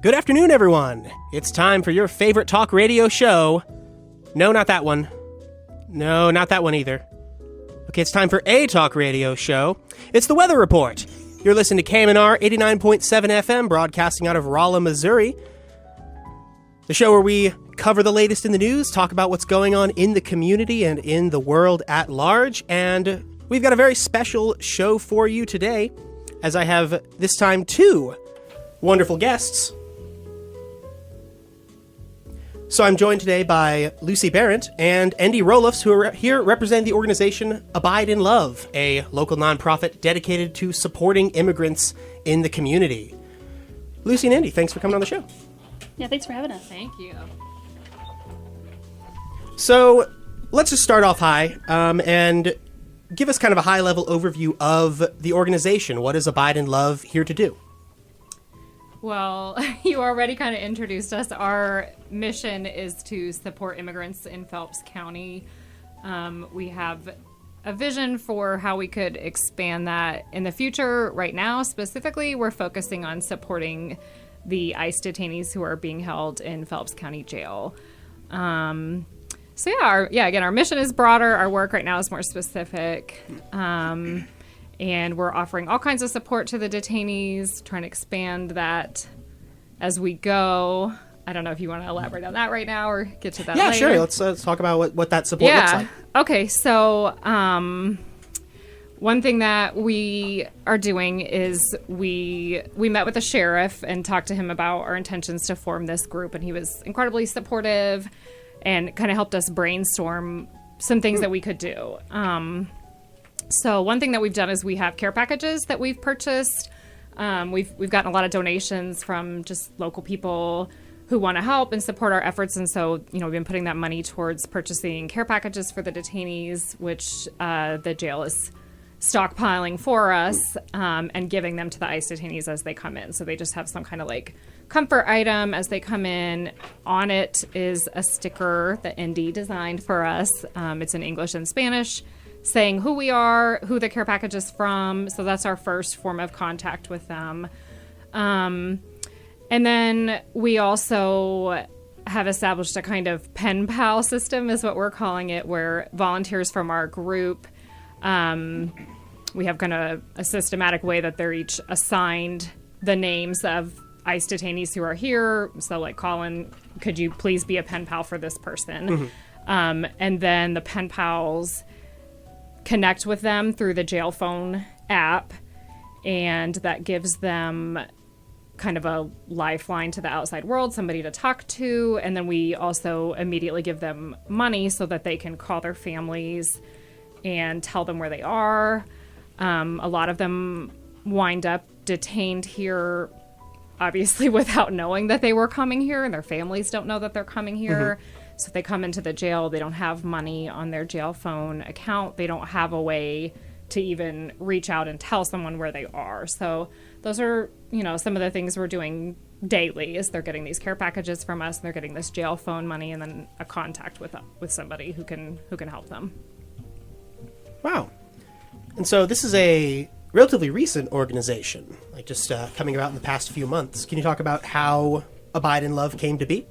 Good afternoon, everyone. It's time for your favorite talk radio show. No, not that one. No, not that one either. Okay, it's time for a talk radio show. It's the Weather Report. You're listening to KMNR 89.7 FM, broadcasting out of Rolla, Missouri. The show where we cover the latest in the news, talk about what's going on in the community and in the world at large. And we've got a very special show for you today, as I have this time two wonderful guests. So I'm joined today by Lucy Behrendt and Endi Rolufs, who are here representing the organization Abide in Love, a local nonprofit dedicated to supporting immigrants in the community. Lucy and Endi, thanks for coming on the show. Yeah, thanks for having us. Thank you. So let's just start off high and give us kind of a high-level overview of the organization. What is Abide in Love here to do? Well, you already kind of introduced us. Our mission is to support immigrants in Phelps County. We have a vision for how we could expand that in the future. Right now, specifically, we're focusing on supporting the ICE detainees who are being held in Phelps County Jail. Again, our mission is broader. Our work right now is more specific. And we're offering all kinds of support to the detainees, trying to expand that as we go. I don't know if you want to elaborate on that right now or get to that later. Yeah, sure. Let's talk about what that support looks like. Okay, so one thing that we are doing is we met with the sheriff and talked to him about our intentions to form this group, and he was incredibly supportive and kind of helped us brainstorm some things that we could do. So one thing that we've done is we have care packages that we've purchased. We've gotten a lot of donations from just local people who want to help and support our efforts. And so, we've been putting that money towards purchasing care packages for the detainees, which the jail is stockpiling for us and giving them to the ICE detainees as they come in. So they just have some kind of comfort item as they come in. On it is a sticker that Endi designed for us. It's in English and Spanish, saying who we are, who the care package is from. So that's our first form of contact with them. And then we also have established a kind of pen pal system, is what we're calling it, where volunteers from our group, we have kind of a systematic way that they're each assigned the names of ICE detainees who are here. So Colin, could you please be a pen pal for this person? Mm-hmm. And then the pen pals connect with them through the jail phone app, and that gives them kind of a lifeline to the outside world, somebody to talk to. And then we also immediately give them money so that they can call their families and tell them where they are. A lot of them wind up detained here, obviously without knowing that they were coming here, and their families don't know that they're coming here. Mm-hmm. So if they come into the jail, they don't have money on their jail phone account. They don't have a way to even reach out and tell someone where they are. So those are, some of the things we're doing daily is they're getting these care packages from us, and they're getting this jail phone money, and then a contact with somebody who can help them. Wow. And so this is a relatively recent organization, just coming about in the past few months. Can you talk about how Abide in Love came to be?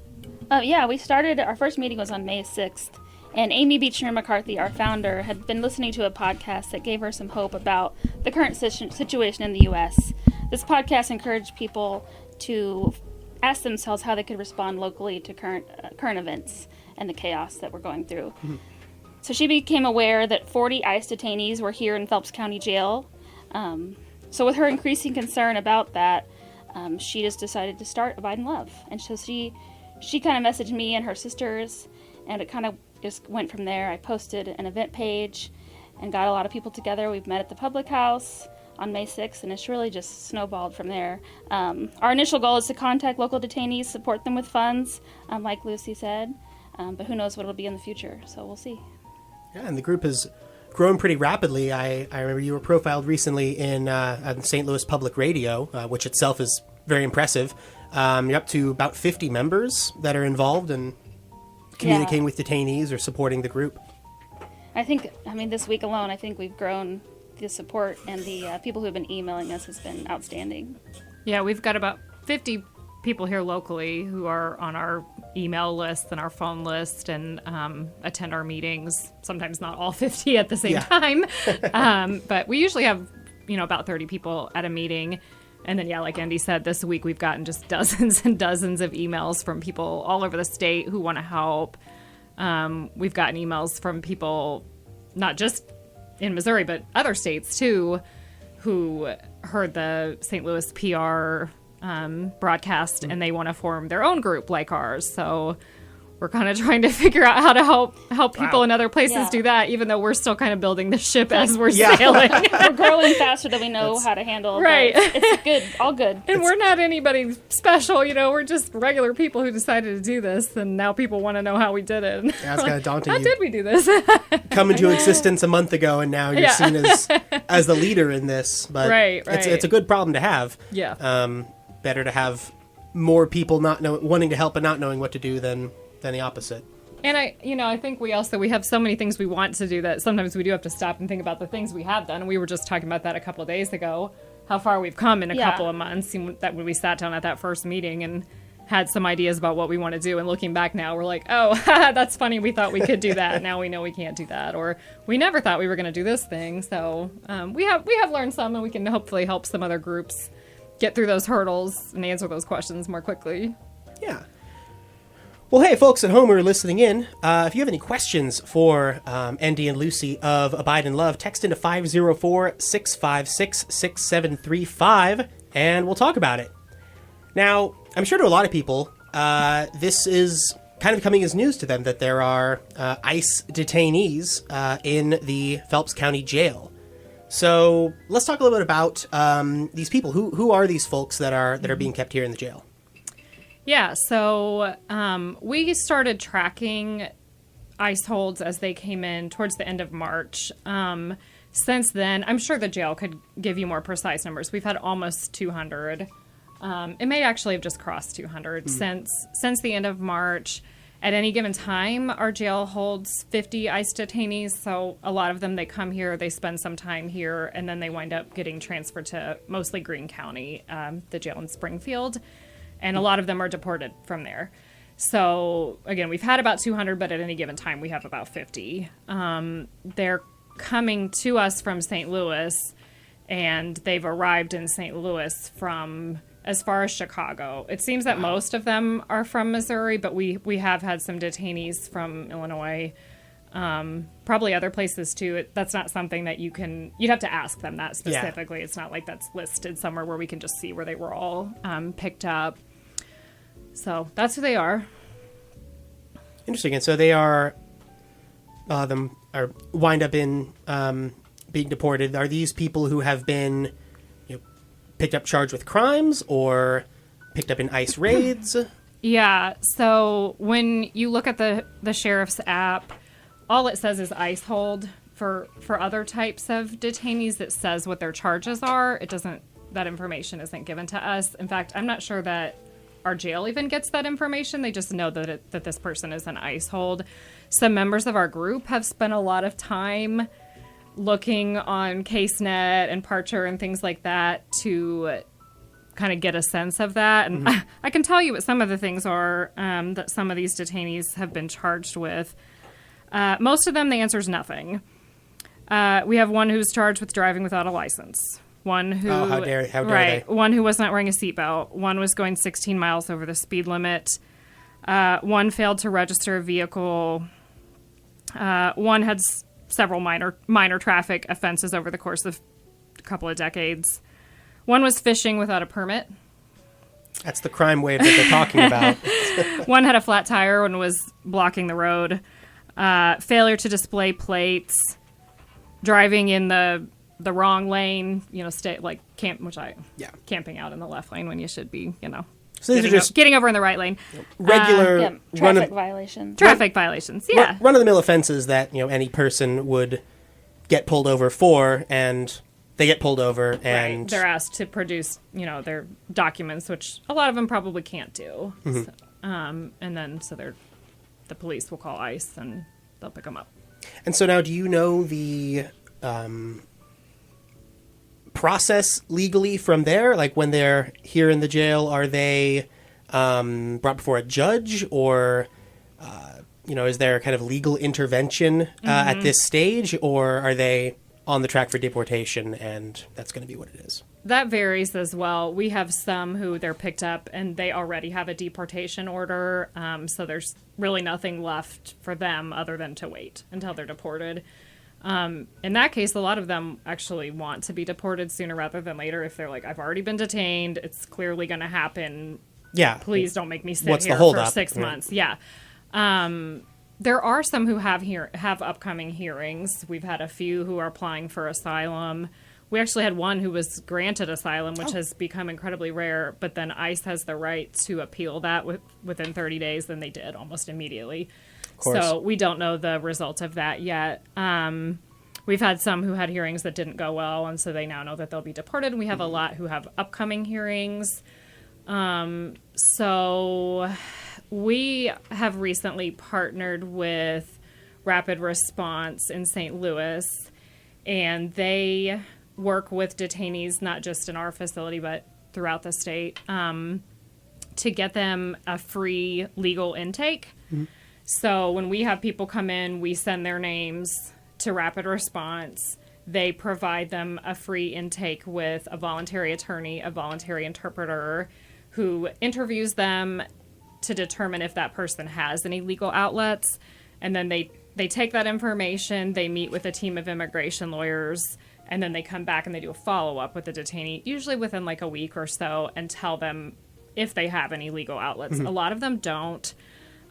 We started, our first meeting was on May 6th, and Amy Beechner McCarthy, our founder, had been listening to a podcast that gave her some hope about the current situation in the U.S. This podcast encouraged people to ask themselves how they could respond locally to current events and the chaos that we're going through. Mm-hmm. So she became aware that 40 ICE detainees were here in Phelps County Jail. So with her increasing concern about that, she just decided to start Abide in Love. And so she kind of messaged me and her sisters, and it kind of just went from there. I posted an event page and got a lot of people together. We've met at the public house on May 6th, and it's really just snowballed from there. Our initial goal is to contact local detainees, support them with funds, like Lucy said, but who knows what it'll be in the future, so we'll see. Yeah, and the group has grown pretty rapidly. I remember you were profiled recently in St. Louis Public Radio, which itself is very impressive. You're up to about 50 members that are involved in communicating with detainees or supporting the group. This week alone, I think we've grown the support, and the people who have been emailing us has been outstanding. Yeah, we've got about 50 people here locally who are on our email list and our phone list and attend our meetings. Sometimes not all 50 at the same time. But we usually have, about 30 people at a meeting. And then, like Endi said, this week we've gotten just dozens and dozens of emails from people all over the state who want to help. We've gotten emails from people not just in Missouri, but other states too, who heard the St. Louis PR broadcast and they want to form their own group like ours. So we're kind of trying to figure out how to help people in other places do that, even though we're still kind of building the ship as we're sailing. We're growing faster than we know how to handle. Right. It's good. All good. And we're not anybody special, we're just regular people who decided to do this, and now people want to know how we did it. Yeah, it's kind of daunting. How did we do this? Come into existence a month ago, and now you're seen as the leader in this. But right. It's a good problem to have. Yeah. Better to have more people wanting to help and not knowing what to do than the opposite. And I think we have so many things we want to do that sometimes we do have to stop and think about the things we have done. And we were just talking about that a couple of days ago, how far we've come in a couple of months. That when we sat down at that first meeting and had some ideas about what we want to do. And looking back now, we're like, oh, that's funny. We thought we could do that. Now we know we can't do that. Or we never thought we were going to do this thing. So we have learned some, and we can hopefully help some other groups get through those hurdles and answer those questions more quickly. Yeah. Well, hey, folks at home who are listening in, if you have any questions for Endi and Lucy of Abide in Love, text into 504-656-6735, and we'll talk about it. Now, I'm sure to a lot of people, this is kind of coming as news to them that there are ICE detainees in the Phelps County Jail. So let's talk a little bit about these people. Who are these folks that are being kept here in the jail? Yeah, so we started tracking ICE holds as they came in towards the end of March. Since then, I'm sure the jail could give you more precise numbers. We've had almost 200. It may actually have just crossed 200 since the end of March. At any given time, our jail holds 50 ICE detainees, so a lot of them, they come here, they spend some time here, and then they wind up getting transferred to mostly Greene County, the jail in Springfield. And a lot of them are deported from there. So, again, we've had about 200, but at any given time, we have about 50. They're coming to us from St. Louis, and they've arrived in St. Louis from as far as Chicago. It seems that most of them are from Missouri, but we have had some detainees from Illinois, probably other places, too. That's not something that you'd have to ask them that specifically. Yeah. It's not like that's listed somewhere where we can just see where they were all picked up. So that's who they are. Interesting. And so they are wind up in being deported. Are these people who have been picked up charged with crimes or picked up in ICE raids? Yeah. So when you look at the sheriff's app, all it says is ICE hold. For other types of detainees, it says what their charges are. It doesn't. That information isn't given to us. In fact, I'm not sure that our jail even gets that information. They just know that this person is an ICE hold. Some members of our group have spent a lot of time looking on CaseNet and Parcher and things like that to kind of get a sense of that. And I can tell you what some of the things are that some of these detainees have been charged with. Most of them, the answer is nothing. We have one who's charged with driving without a license. One who, how dare they? One who was not wearing a seatbelt. One was going 16 miles over the speed limit. One failed to register a vehicle. One had several minor traffic offenses over the course of a couple of decades. One was fishing without a permit. That's the crime wave that they're talking about. One had a flat tire and was blocking the road. Failure to display plates. Driving in the wrong lane, camping out in the left lane when you should be, So these are just getting over in the right lane. Regular traffic violations. Traffic violations, yeah. Run-of-the-mill offenses that, any person would get pulled over for, and they get pulled over, and... Right. They're asked to produce, their documents, which a lot of them probably can't do. Mm-hmm. So, and then, the police will call ICE, and they'll pick them up. And so now, do you know the... process legally from there? Like when they're here in the jail, are they brought before a judge, or, is there kind of legal intervention at this stage, or are they on the track for deportation and that's going to be what it is? That varies as well. We have some who they're picked up and they already have a deportation order, so there's really nothing left for them other than to wait until they're deported. In that case, a lot of them actually want to be deported sooner rather than later. If they're like, I've already been detained, it's clearly going to happen. Yeah. Please don't make me sit What's here the hold for up? 6 months. Yeah. There are some who have upcoming hearings. We've had a few who are applying for asylum. We actually had one who was granted asylum, which has become incredibly rare, but then ICE has the right to appeal that within 30 days, and they did almost immediately. Of course. So we don't know the result of that yet. We've had some who had hearings that didn't go well, and so they now know that they'll be deported. We have a lot who have upcoming hearings. So we have recently partnered with Rapid Response in St. Louis, and they work with detainees not just in our facility but throughout the state to get them a free legal intake. Mm-hmm. So when we have people come in, we send their names to Rapid Response. They provide them a free intake with a voluntary attorney, a voluntary interpreter, who interviews them to determine if that person has any legal outlets. And then they take that information, they meet with a team of immigration lawyers, and then they come back and they do a follow-up with the detainee, usually within like a week or so, and tell them if they have any legal outlets. Mm-hmm. A lot of them don't.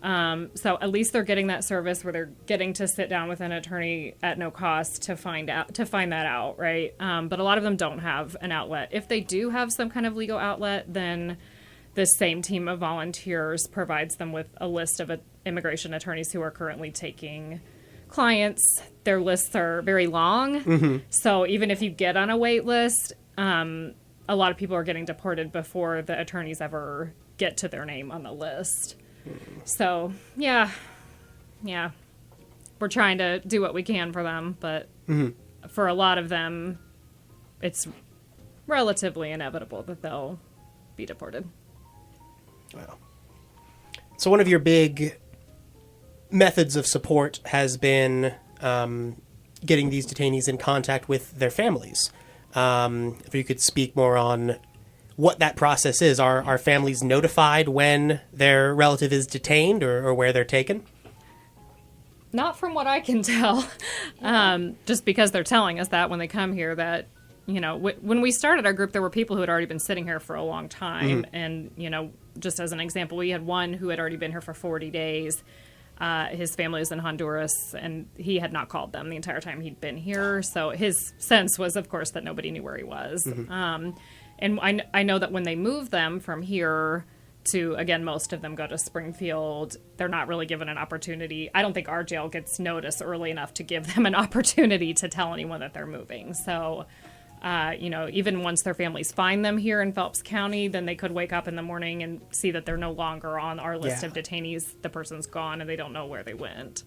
So at least they're getting that service where they're getting to sit down with an attorney at no cost to find that out, right? But a lot of them don't have an outlet. If they do have some kind of legal outlet, then this same team of volunteers provides them with a list of immigration attorneys who are currently taking clients. Their lists are very long. Mm-hmm. So even if you get on a wait list, a lot of people are getting deported before the attorneys ever get to their name on the list. So, yeah. We're trying to do what we can for them, but for a lot of them, it's relatively inevitable that they'll be deported. Wow. So one of your big methods of support has been getting these detainees in contact with their families. If you could speak more on what that process is. Are families notified when their relative is detained or where they're taken? Not from what I can tell. Just because they're telling us that when they come here that, when we started our group, there were people who had already been sitting here for a long time. Mm-hmm. And, just as an example, we had one who had already been here for 40 days. His family is in Honduras, and he had not called them the entire time he'd been here. So his sense was, of course, that nobody knew where he was. Mm-hmm. And I know that when they move them from here to, again, most of them go to Springfield, they're not really given an opportunity. I don't think our jail gets notice early enough to give them an opportunity to tell anyone that they're moving. So, even once their families find them here in Phelps County, then they could wake up in the morning and see that they're no longer on our list of detainees. The person's gone and they don't know where they went.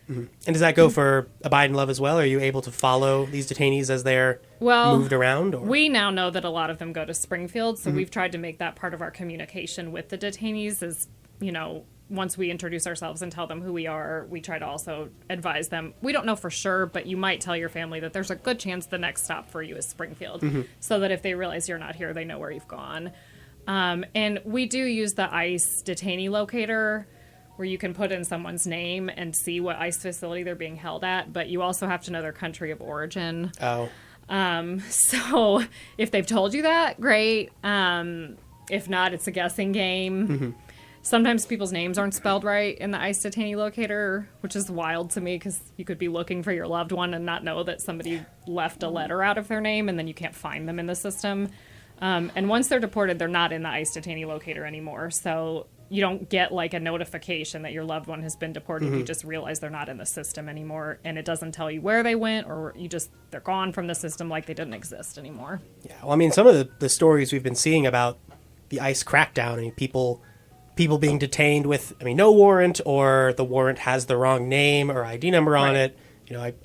Mm-hmm. And does that go for Abide and Love as well? Are you able to follow these detainees as they're moved around? Or? We now know that a lot of them go to Springfield, so we've tried to make that part of our communication with the detainees is, once we introduce ourselves and tell them who we are, we try to also advise them. We don't know for sure, but you might tell your family that there's a good chance the next stop for you is Springfield, so that if they realize you're not here, they know where you've gone. And we do use the ICE detainee locator, where you can put in someone's name and see what ICE facility they're being held at, but you also have to know their country of origin. Oh. So if they've told you that, great. If not, it's a guessing game. Mm-hmm. Sometimes people's names aren't spelled right in the ICE detainee locator, which is wild to me because you could be looking for your loved one and not know that somebody left a letter out of their name, and then you can't find them in the system. And once they're deported, they're not in the ICE detainee locator anymore. So you don't get like a notification that your loved one has been deported. Mm-hmm. You just realize they're not in the system anymore, and it doesn't tell you where they went, or they're gone from the system like they didn't exist anymore. Yeah, well, I mean, some of the stories we've been seeing about the ICE crackdown, I mean, people being detained with, no warrant, or the warrant has the wrong name or ID number on it.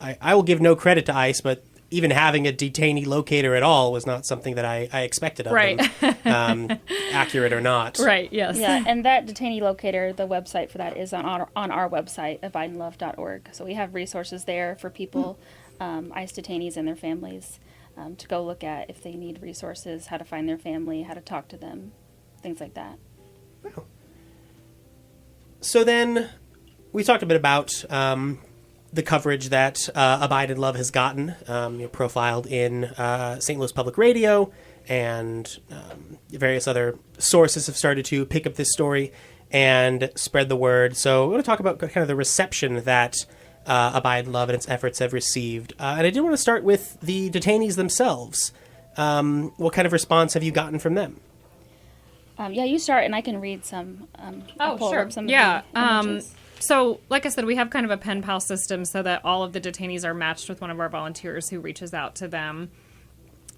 I will give no credit to ICE, but even having a detainee locator at all was not something that I expected of them. accurate or not. Right, yes. Yeah, and that detainee locator, the website for that is on our website, abideandlove.org. So we have resources there for people, ICE detainees and their families, to go look at if they need resources, how to find their family, how to talk to them, things like that. Wow. So then we talked a bit about the coverage that Abide and Love has gotten, profiled in St. Louis Public Radio, and various other sources have started to pick up this story and spread the word. So we want to talk about kind of the reception that Abide and Love and its efforts have received. And I did want to start with the detainees themselves. What kind of response have you gotten from them? Yeah, you start, and I can read some. I'll pull sure. up some of Yeah. the images. So, like I said, we have kind of a pen pal system so that all of the detainees are matched with one of our volunteers who reaches out to them.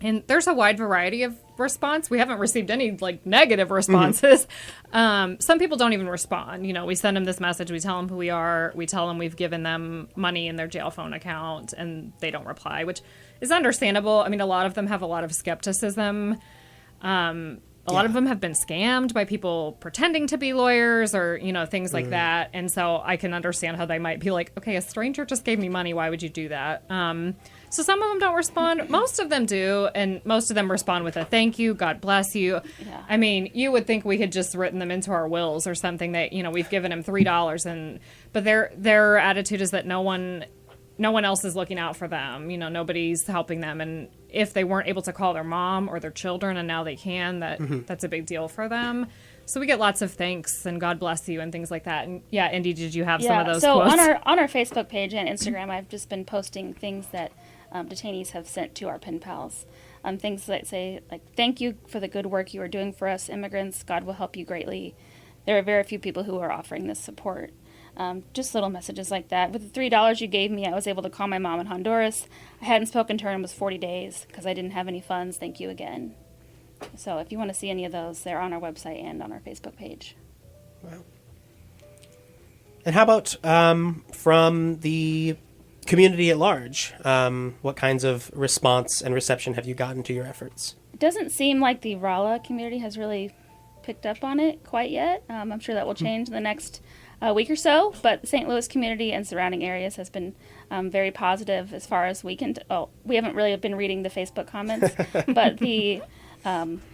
And there's a wide variety of response. We haven't received any negative responses. Some people don't even respond. We send them this message. We tell them who we are. We tell them we've given them money in their jail phone account, and they don't reply, which is understandable. I mean, a lot of them have a lot of skepticism. A lot of them have been scammed by people pretending to be lawyers or, things like that. And so I can understand how they might be like, okay, a stranger just gave me money. Why would you do that? So some of them don't respond. Most of them do. And most of them respond with a thank you. God bless you. Yeah. I mean, you would think we had just written them into our wills or something that, we've given them $3. But their attitude is that no one else is looking out for them. Nobody's helping them. And if they weren't able to call their mom or their children and now they can, that's a big deal for them. So we get lots of thanks and God bless you and things like that. And yeah, Endi, did you have some of those quotes? So on our Facebook page and Instagram, I've just been posting things that detainees have sent to our pen pals. Things that say, thank you for the good work you are doing for us immigrants. God will help you greatly. There are very few people who are offering this support. Just little messages like that. With the $3 you gave me, I was able to call my mom in Honduras. I hadn't spoken to her in almost 40 days because I didn't have any funds. Thank you again. So if you want to see any of those, they're on our website and on our Facebook page. Wow. And how about from the community at large? What kinds of response and reception have you gotten to your efforts? It doesn't seem like the Rolla community has really picked up on it quite yet. I'm sure that will change in the next week or so, but the St. Louis community and surrounding areas has been very positive as far as we can. We haven't really been reading the Facebook comments, but the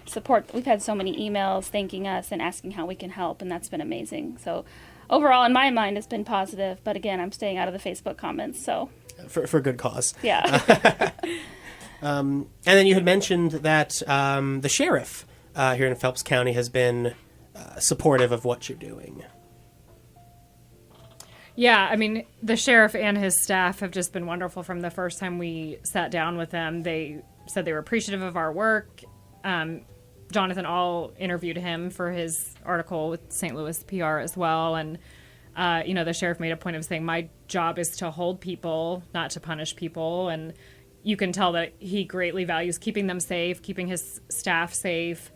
support. We've had so many emails thanking us and asking how we can help, and that's been amazing. So overall, in my mind, it's been positive. But again, I'm staying out of the Facebook comments. So for good cause. Yeah. And then you had mentioned that the sheriff here in Phelps County has been supportive of what you're doing. Yeah, I mean, the sheriff and his staff have just been wonderful from the first time we sat down with them. They said they were appreciative of our work. Jonathan All interviewed him for his article with St. Louis PR as well. And, the sheriff made a point of saying, my job is to hold people, not to punish people. And you can tell that he greatly values keeping them safe, keeping his staff safe.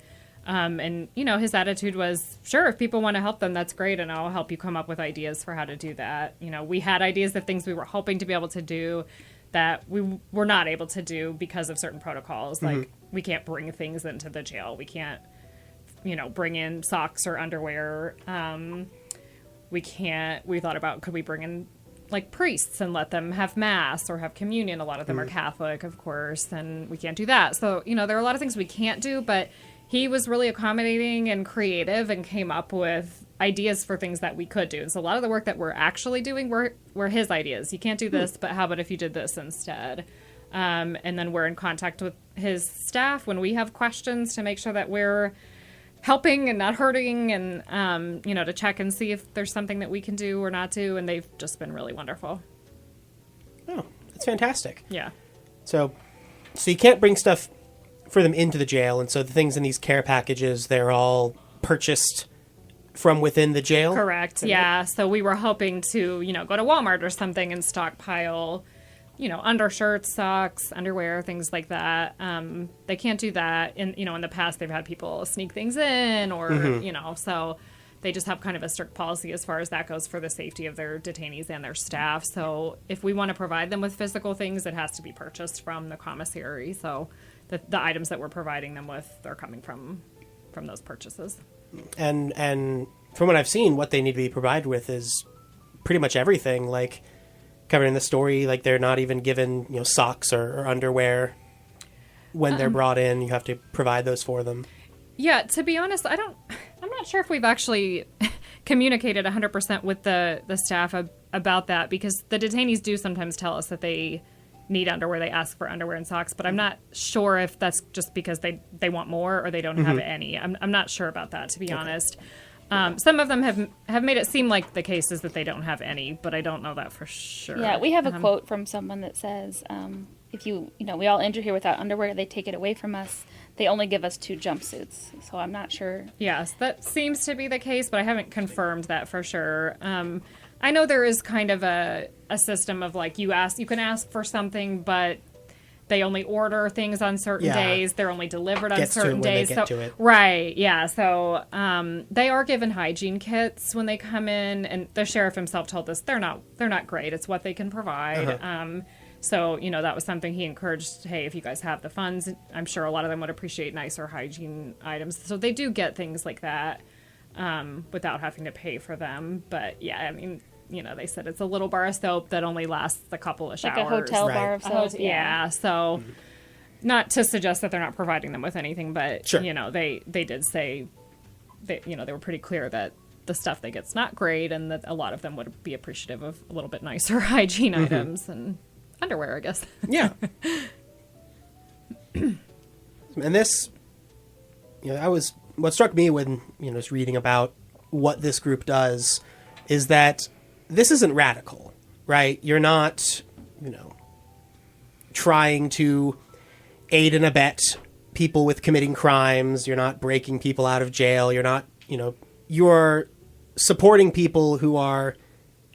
And, his attitude was, sure, if people want to help them, that's great. And I'll help you come up with ideas for how to do that. We had ideas of things we were hoping to be able to do that we were not able to do because of certain protocols. Like we can't bring things into the jail. We can't, bring in socks or underwear. We thought about, could we bring in priests and let them have mass or have communion? A lot of them are Catholic, of course, and we can't do that. So, there are a lot of things we can't do, but he was really accommodating and creative and came up with ideas for things that we could do. And so a lot of the work that we're actually doing were his ideas. You can't do this, but how about if you did this instead? And then we're in contact with his staff when we have questions to make sure that we're helping and not hurting and, to check and see if there's something that we can do or not do. And they've just been really wonderful. Oh, that's fantastic. Yeah. So you can't bring stuff for them into the jail, and so the things in these care packages, they're all purchased from within the jail? Correct, yeah. So we were hoping to, go to Walmart or something and stockpile, undershirts, socks, underwear, things like that. They can't do that. In the past, they've had people sneak things in or, so they just have kind of a strict policy as far as that goes for the safety of their detainees and their staff. So if we want to provide them with physical things, it has to be purchased from the commissary. So the items that we're providing them with are coming from from those purchases. And from what I've seen, what they need to be provided with is pretty much everything. Like covered in the story, like they're not even given socks or underwear when they're brought in. You have to provide those for them. Yeah, to be honest, I'm not sure if we've actually communicated 100% with the staff about that, because the detainees do sometimes tell us that they need underwear. They ask for underwear and socks, but I'm not sure if that's just because they want more or they don't have any. I'm not sure about that, to be honest. Some of them have made it seem like the case is that they don't have any, but I don't know that for sure. Yeah, we have a quote from someone that says, if we all enter here without underwear, they take it away from us. They only give us 2 jumpsuits. So I'm not sure. Yes, that seems to be the case, but I haven't confirmed that for sure. I know there is kind of a system of like you can ask for something, but they only order things on certain days. They're only delivered on certain days. Right, yeah. So they are given hygiene kits when they come in, and the sheriff himself told us they're not great. It's what they can provide. So, that was something he encouraged. Hey, if you guys have the funds, I'm sure a lot of them would appreciate nicer hygiene items. So they do get things like that without having to pay for them. But yeah, I mean, they said it's a little bar of soap that only lasts a couple of showers. Like a hotel bar of soap. Yeah. So not to suggest that they're not providing them with anything, but, sure. They did say that, they were pretty clear that the stuff they get's not great, and that a lot of them would be appreciative of a little bit nicer hygiene items and underwear, I guess. Yeah. And this, what struck me when, just reading about what this group does is that this isn't radical, right? You're not, trying to aid and abet people with committing crimes. You're not breaking people out of jail. You're not, you're supporting people who are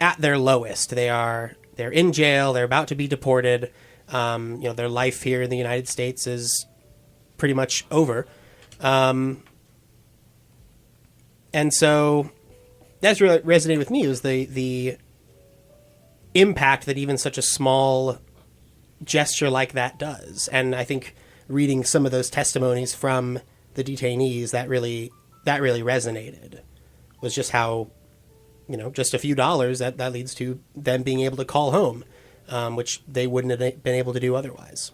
at their lowest. They're in jail. They're about to be deported. Their life here in the United States is pretty much over. And so that's really resonated with me, was the impact that even such a small gesture like that does. And I think reading some of those testimonies from the detainees, that really resonated, was just how, just a few dollars that leads to them being able to call home, which they wouldn't have been able to do otherwise.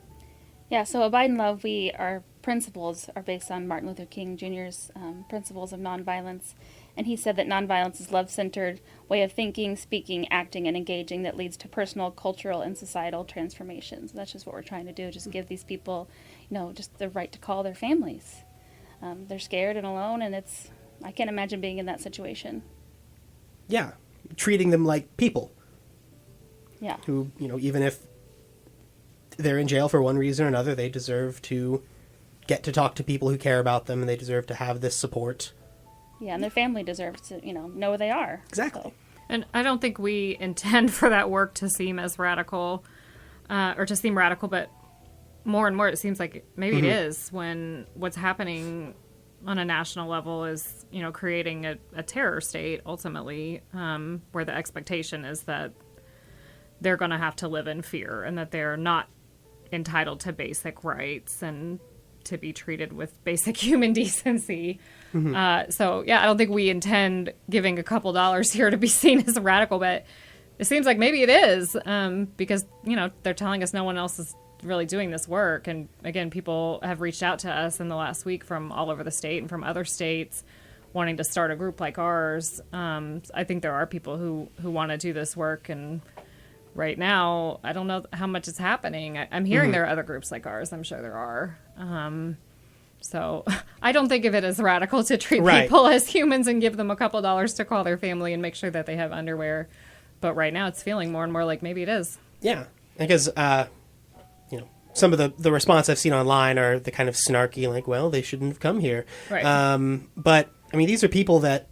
Yeah, so Abide in Love, our principles are based on Martin Luther King Jr.'s principles of nonviolence. And he said that nonviolence is love-centered way of thinking, speaking, acting, and engaging that leads to personal, cultural, and societal transformations. That's just what we're trying to do, just give these people, just the right to call their families. They're scared and alone, and I can't imagine being in that situation. Yeah, treating them like people. Yeah. Who, even if they're in jail for one reason or another, they deserve to get to talk to people who care about them, and they deserve to have this support. Yeah, and their family deserves to, know where they are. Exactly. So. And I don't think we intend for that work to seem as radical, or to seem radical, but more and more it seems like maybe it is, when what's happening on a national level is, creating a terror state, ultimately, where the expectation is that they're going to have to live in fear, and that they're not entitled to basic rights and to be treated with basic human decency. So, yeah, I don't think we intend giving a couple dollars here to be seen as radical, but it seems like maybe it is, because, they're telling us no one else is really doing this work. And, again, people have reached out to us in the last week from all over the state and from other states wanting to start a group like ours. I think there are people who want to do this work, and right now, I don't know how much is happening. I'm hearing there are other groups like ours. I'm sure there are. So I don't think of it as radical to treat people as humans and give them a couple dollars to call their family and make sure that they have underwear. But right now it's feeling more and more like maybe it is. Yeah, because, some of the response I've seen online are the kind of snarky, like, well, they shouldn't have come here. Right. But, I mean, these are people that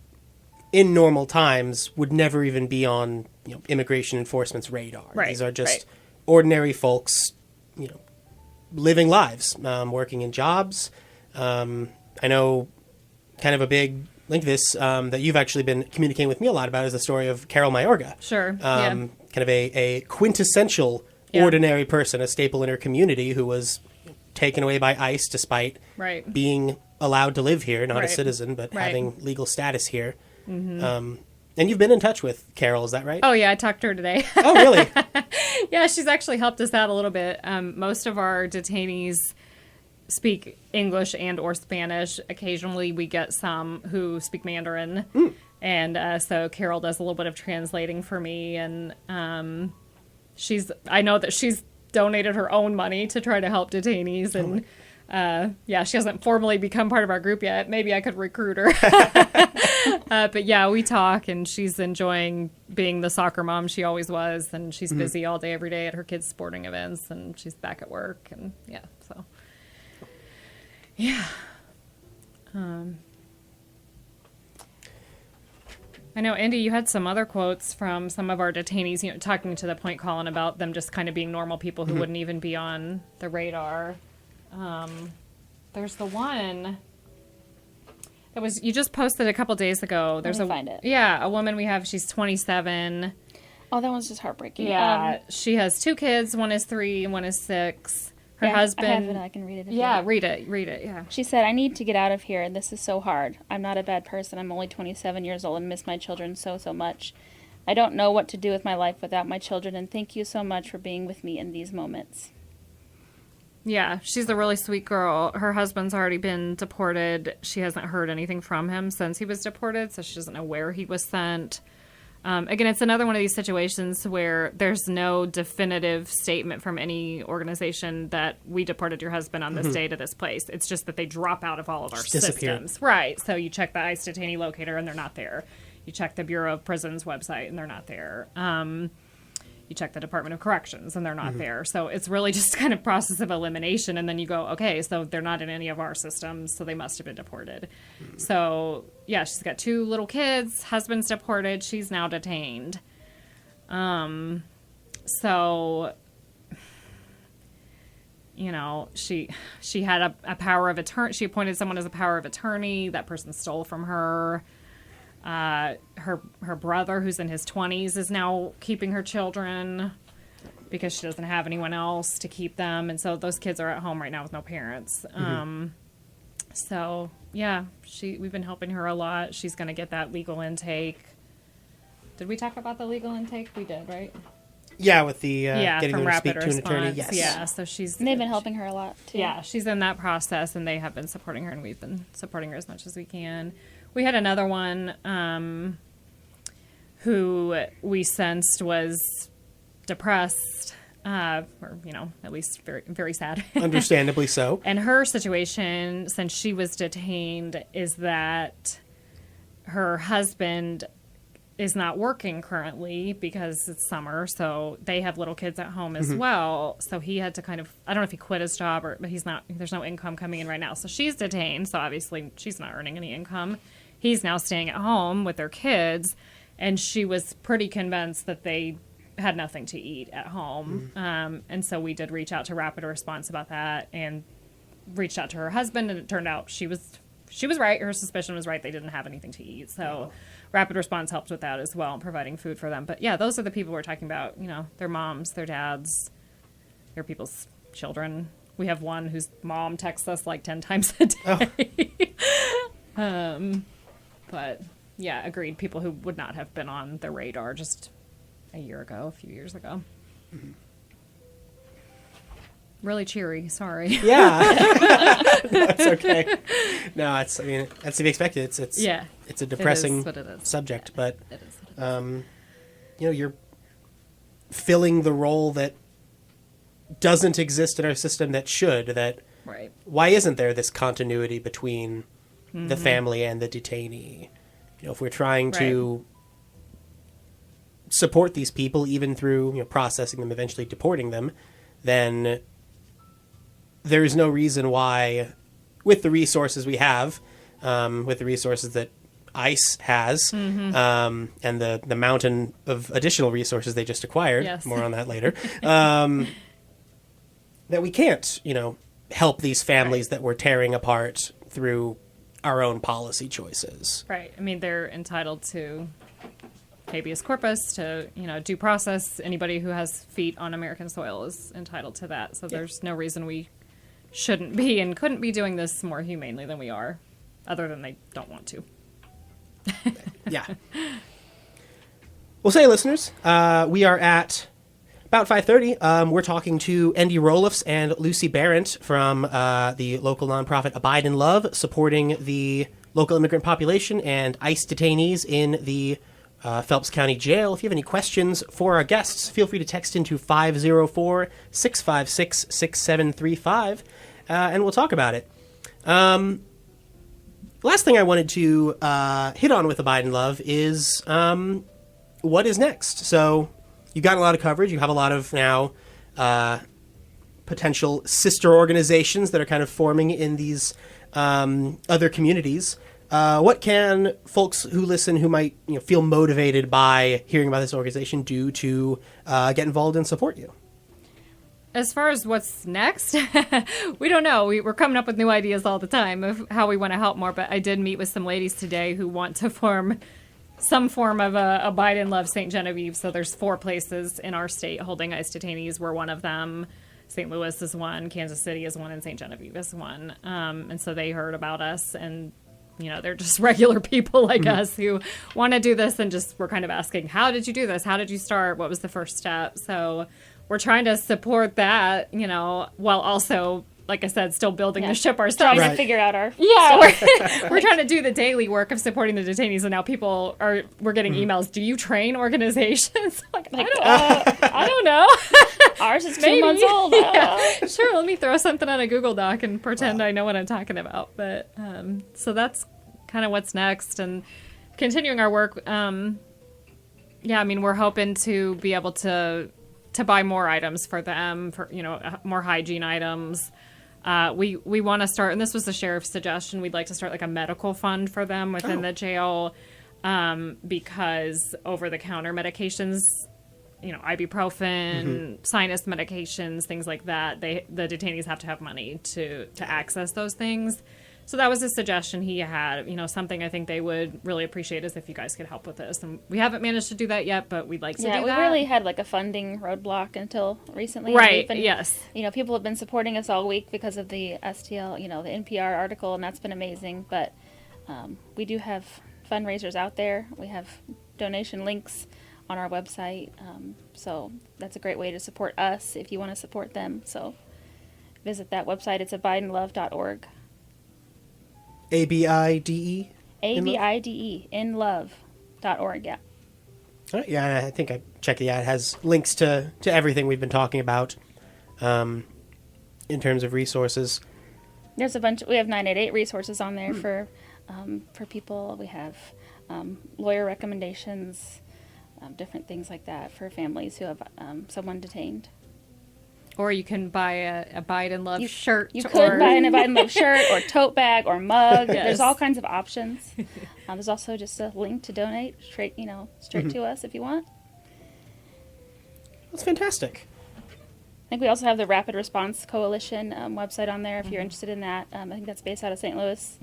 in normal times would never even be on, immigration enforcement's radar. Right. These are just ordinary folks, living lives, working in jobs. I know kind of a big link to this that you've actually been communicating with me a lot about is the story of Carol Mayorga. Sure. Kind of a quintessential ordinary person, a staple in her community, who was taken away by ICE despite being allowed to live here, not a Right. citizen, but Right. having legal status here. And you've been in touch with Carol, is that right? Oh, yeah, I talked to her today. Oh, really? Yeah, she's actually helped us out a little bit. Most of our detainees speak English and or Spanish. Occasionally we get some who speak Mandarin. And so Carol does a little bit of translating for me. And I know that she's donated her own money to try to help detainees. And yeah, she hasn't formally become part of our group yet. Maybe I could recruit her. But yeah, we talk, and she's enjoying being the soccer mom she always was. And she's busy all day, every day at her kids' sporting events. And she's back at work. And yeah, so. Yeah. I know, Andy, you had some other quotes from some of our detainees, you know, talking to the point, Colin, about them just kind of being normal people who wouldn't even be on the radar. There's the one that was, you just posted a couple days ago. There's Let me find it. Yeah, a woman we have, she's 27. Oh, that one's just heartbreaking. Yeah, she has 2 kids. One is 3 and one is 6. Her yeah, husband. I have it. I can read it. If you Yeah, want. read it. Yeah. She said, I need to get out of here, and this is so hard. I'm not a bad person. I'm only 27 years old and miss my children so much. I don't know what to do with my life without my children, and thank you so much for being with me in these moments. Yeah, she's a really sweet girl. Her husband's already been deported. She hasn't heard anything from him since he was deported, so she doesn't know where he was sent. Again, it's another one of these situations where there's no definitive statement from any organization that we deported your husband on this day to this place. It's just that they drop out of all of our systems. Right. So you check the ICE detainee locator and they're not there. You check the Bureau of Prisons website and they're not there. You check the Department of Corrections and they're not there. So it's really just kind of process of elimination. And then you go, okay, so they're not in any of our systems, so they must have been deported. So yeah, she's got 2 little kids, husband's deported, she's now detained. So, you know, she had a power of attorney. She appointed someone as a power of attorney. That person stole from her. Her brother, who's in his 20s, is now keeping her children because she doesn't have anyone else to keep them. And so those kids are at home right now with no parents. So yeah, we've been helping her a lot. She's going to get that legal intake. Did we talk about the legal intake? We did, right? Yeah, with the getting from them to speak Rapid to an attorney. Response. Yes. Yeah, so And they've been helping her a lot, too. Yeah, she's in that process, and they have been supporting her, and we've been supporting her as much as we can. We had another one who we sensed was depressed, or, you know, at least very, very sad. Understandably so. And her situation, since she was detained, is that her husband is not working currently because it's summer, so they have little kids at home as well. So he had to kind of, I don't know if he quit his job, but there's no income coming in right now. So she's detained, so obviously she's not earning any income. He's now staying at home with their kids, and she was pretty convinced that they had nothing to eat at home. And so we did reach out to Rapid Response about that and reached out to her husband, and it turned out she was right. Her suspicion was right. They didn't have anything to eat. So Rapid Response helped with that as well, providing food for them. But yeah, those are the people we're talking about. You know, their moms, their dads, their people's children. We have one whose mom texts us like 10 times a day. But yeah, agreed. People who would not have been on the radar just a few years ago. Really cheery. Sorry. Yeah. That's okay. No, that's to be expected. It's a depressing subject, but It is what it is. you know, you're filling the role that doesn't exist in our system that should. That Right. why isn't there this continuity between the family and the detainee? You know, if we're trying to support these people, even through, you know, processing them, eventually deporting them, then there is no reason why, with the resources we have, with the resources that ICE has, and the mountain of additional resources they just acquired, Yes. more on that later, that we can't, you know, help these families that we're tearing apart through our own policy choices. Right. I mean, they're entitled to habeas corpus, to, you know, due process. Anybody who has feet on American soil is entitled to that. So there's no reason we shouldn't be and couldn't be doing this more humanely than we are, other than they don't want to. Yeah. Well, say, listeners, we are at about 5:30. We're talking to Endi Rolufs and Lucy Behrendt from the local nonprofit Abide in Love, supporting the local immigrant population and ICE detainees in the Phelps County Jail. If you have any questions for our guests, feel free to text into 504-656-6735, and we'll talk about it. Last thing I wanted to hit on with Abide in Love is what is next. So you've gotten a lot of coverage. You have a lot of now potential sister organizations that are kind of forming in these other communities. What can folks who listen who might feel motivated by hearing about this organization do to get involved and support you? As far as what's next, we don't know. We're coming up with new ideas all the time of how we want to help more, but I did meet with some ladies today who want to form some form of a Abide in Love St. Genevieve. So there's 4 places in our state holding ICE detainees. We're one of them. St. Louis is one, Kansas City is one, and St. Genevieve is one. And so they heard about us, and they're just regular people like us who want to do this, and just we're kind of asking, how did you do this? How did you start? What was the first step? So we're trying to support that, while also, like I said, still building the ship ourselves. Trying to figure out our we're trying to do the daily work of supporting the detainees, and now we're getting emails. Do you train organizations? I don't know. Ours is 2 months old. Sure, let me throw something on a Google Doc and pretend I know what I'm talking about. But so that's kind of what's next, and continuing our work. We're hoping to be able to buy more items for them, for more hygiene items. We want to start, and this was the sheriff's suggestion, we'd like to start like a medical fund for them within the jail, because over-the-counter medications, ibuprofen, sinus medications, things like that, the detainees have to have money to access those things. So that was a suggestion he had. Something I think they would really appreciate is if you guys could help with this. And we haven't managed to do that yet, but we'd like to do that. Yeah, we really had like a funding roadblock until recently. Right, yes. People have been supporting us all week because of the STL, the NPR article, and that's been amazing. But we do have fundraisers out there. We have donation links on our website. So that's a great way to support us if you want to support them. So visit that website. It's abideinlove.org. ABIDE? ABIDE, inlove.org, yeah. All right, yeah, I think I checked the ad. It has links to everything we've been talking about in terms of resources. There's a bunch. We have 988 resources on there for people. We have lawyer recommendations, different things like that for families who have someone detained. Or you can buy a Abide in Love shirt. You could buy an Abide in Love shirt or tote bag or mug. Yes. There's all kinds of options. There's also just a link to donate straight to us if you want. That's fantastic. I think we also have the Rapid Response Coalition website on there if you're interested in that. I think that's based out of St. Louis.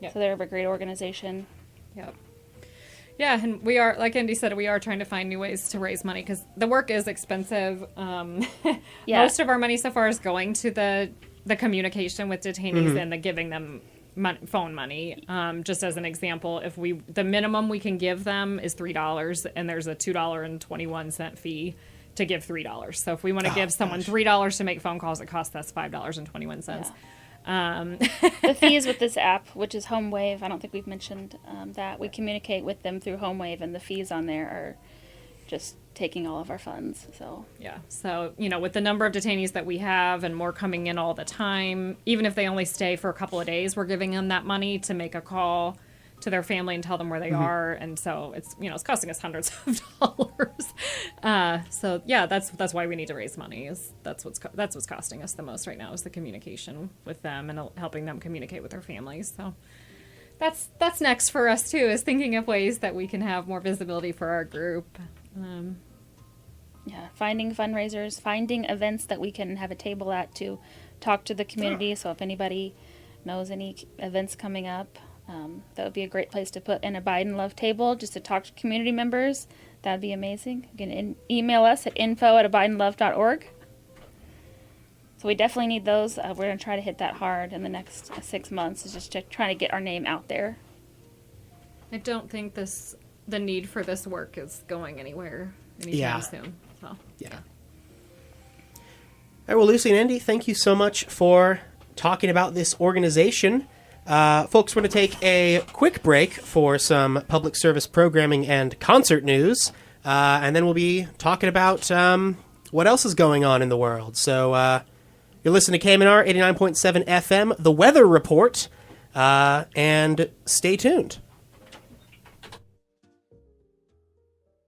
Yep. So they're a great organization. Yep. Yeah, and we are, like Endi said, we are trying to find new ways to raise money because the work is expensive. Most of our money so far is going to the communication with detainees and the giving them phone money. Just as an example, the minimum we can give them is $3, and there's a $2.21 fee to give $3. So if we want to give someone $3 to make phone calls, it costs us $5.21. Yeah. The fees with this app, which is HomeWave, I don't think we've mentioned that. We communicate with them through HomeWave, and the fees on there are just taking all of our funds. So yeah. So, with the number of detainees that we have and more coming in all the time, even if they only stay for a couple of days, we're giving them that money to make a call to their family and tell them where they are. And so it's, it's costing us hundreds of dollars. So yeah, that's why we need to raise money. That's what's costing us the most right now is the communication with them and helping them communicate with their families. So that's next for us too, is thinking of ways that we can have more visibility for our group. Finding fundraisers, finding events that we can have a table at to talk to the community. So if anybody knows any events coming up, that would be a great place to put an Abide in Love table just to talk to community members. That would be amazing. You can email us at info@abideinlove.org. So we definitely need those. We're going to try to hit that hard in the next 6 months, is just to try to get our name out there. I don't think the need for this work is going anywhere anytime soon. So. Yeah. All right, well, Lucy and Endi, thank you so much for talking about this organization. Folks, we're going to take a quick break for some public service programming and concert news, and then we'll be talking about what else is going on in the world. So you're listening to KMNR 89.7 FM, The Weather Report, and stay tuned.